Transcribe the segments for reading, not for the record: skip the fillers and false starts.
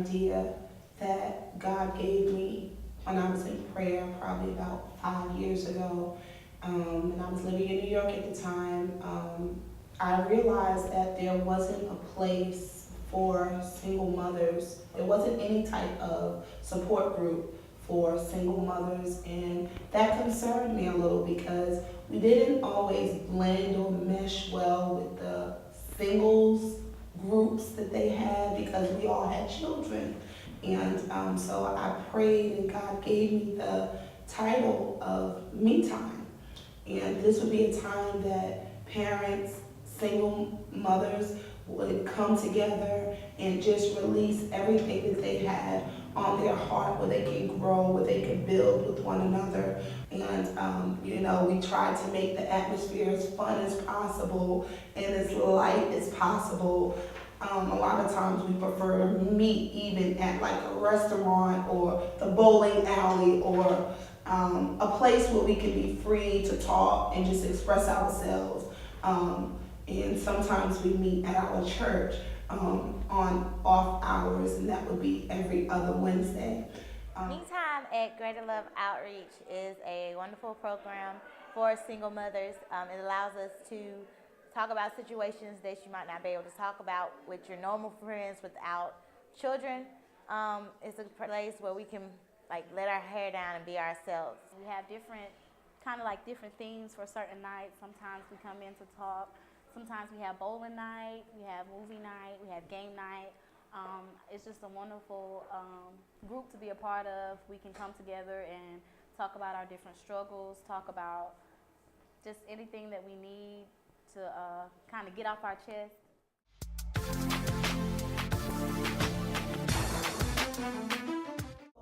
idea that God gave me when I was in prayer probably about 5 years ago. And I was living in New York at the time. I realized that there wasn't a place for single mothers. There wasn't any type of support group for single mothers, and that concerned me a little because we didn't always blend or mesh well with the singles groups that they had because we all had children. And so I prayed, and God gave me the title of Me Time. And this would be a time that parents, single mothers would come together and just release everything that they had on their heart, where they can grow, where they can build with one another. And we try to make the atmosphere as fun as possible and as light as possible. A lot of times we prefer to meet even at like a restaurant or the bowling alley or a place where we can be free to talk and just express ourselves. And sometimes we meet at our church on off hours, and that would be every other Wednesday. Me Time at Greater Love Outreach is a wonderful program for single mothers. It allows us to talk about situations that you might not be able to talk about with your normal friends without children. It's a place where we can let our hair down and be ourselves. We have different themes for certain nights. Sometimes we come in to talk. Sometimes we have bowling night, we have movie night, we have game night. It's just a wonderful group to be a part of. We can come together and talk about our different struggles, talk about just anything that we need to kind of get off our chest.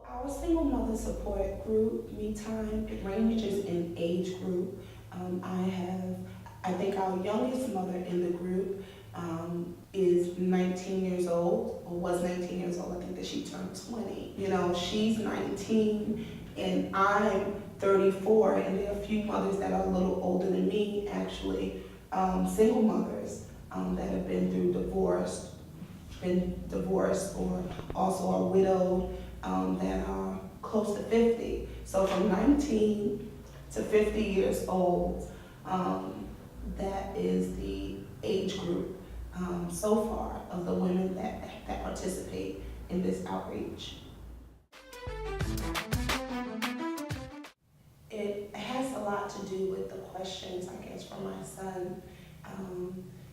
Our single mother support group, Me Time, it ranges in age group. I think our youngest mother in the group is 19 years old, or was 19 years old. I think that she turned 20. She's 19 and I'm 34, and there are a few mothers that are a little older than me, actually, single mothers that have been divorced, or also are widowed, that are close to 50. So from 19 to 50 years old, that is the age group so far of the women that participate in this outreach. It has a lot to do with the questions, I guess, from my son.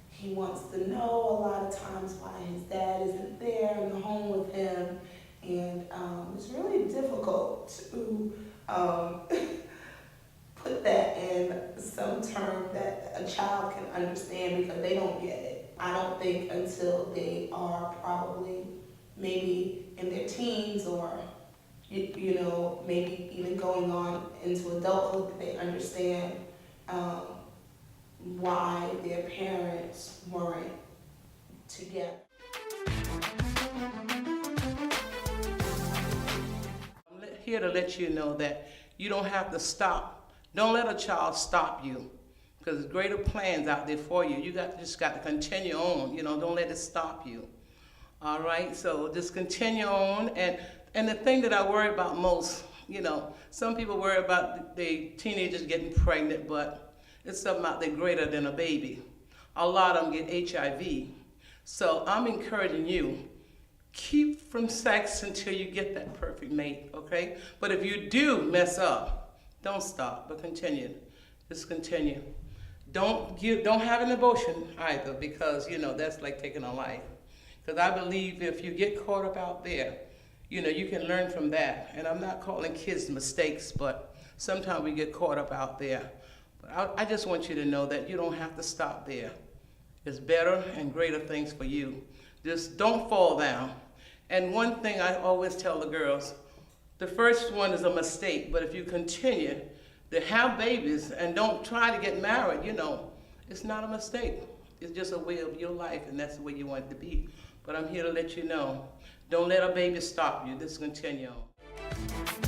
He wants to know a lot of times why his dad isn't there in the home with him, and it's really difficult to put that in some term that a child can understand, because they don't get it. I don't think until they are probably maybe in their teens, or maybe even going on into adulthood, that they understand why their parents weren't together. I'm here to let you know that you don't have to stop. Don't let a child stop you, because there's greater plans out there for you. You just got to continue on. Don't let it stop you. All right, so just continue on. And the thing that I worry about most, some people worry about the teenagers getting pregnant, but it's something out there greater than a baby. A lot of them get HIV. So I'm encouraging you, keep from sex until you get that perfect mate, okay? But if you do mess up, don't stop, but continue. Just continue. Don't have an abortion either, because that's like taking a life. Because I believe if you get caught up out there, you can learn from that. And I'm not calling kids mistakes, but sometimes we get caught up out there. But I just want you to know that you don't have to stop there. There's better and greater things for you. Just don't fall down. And one thing I always tell the girls, the first one is a mistake, but if you continue to have babies and don't try to get married, it's not a mistake. It's just a way of your life, and that's the way you want it to be. But I'm here to let you know, don't let a baby stop you. Just continue on.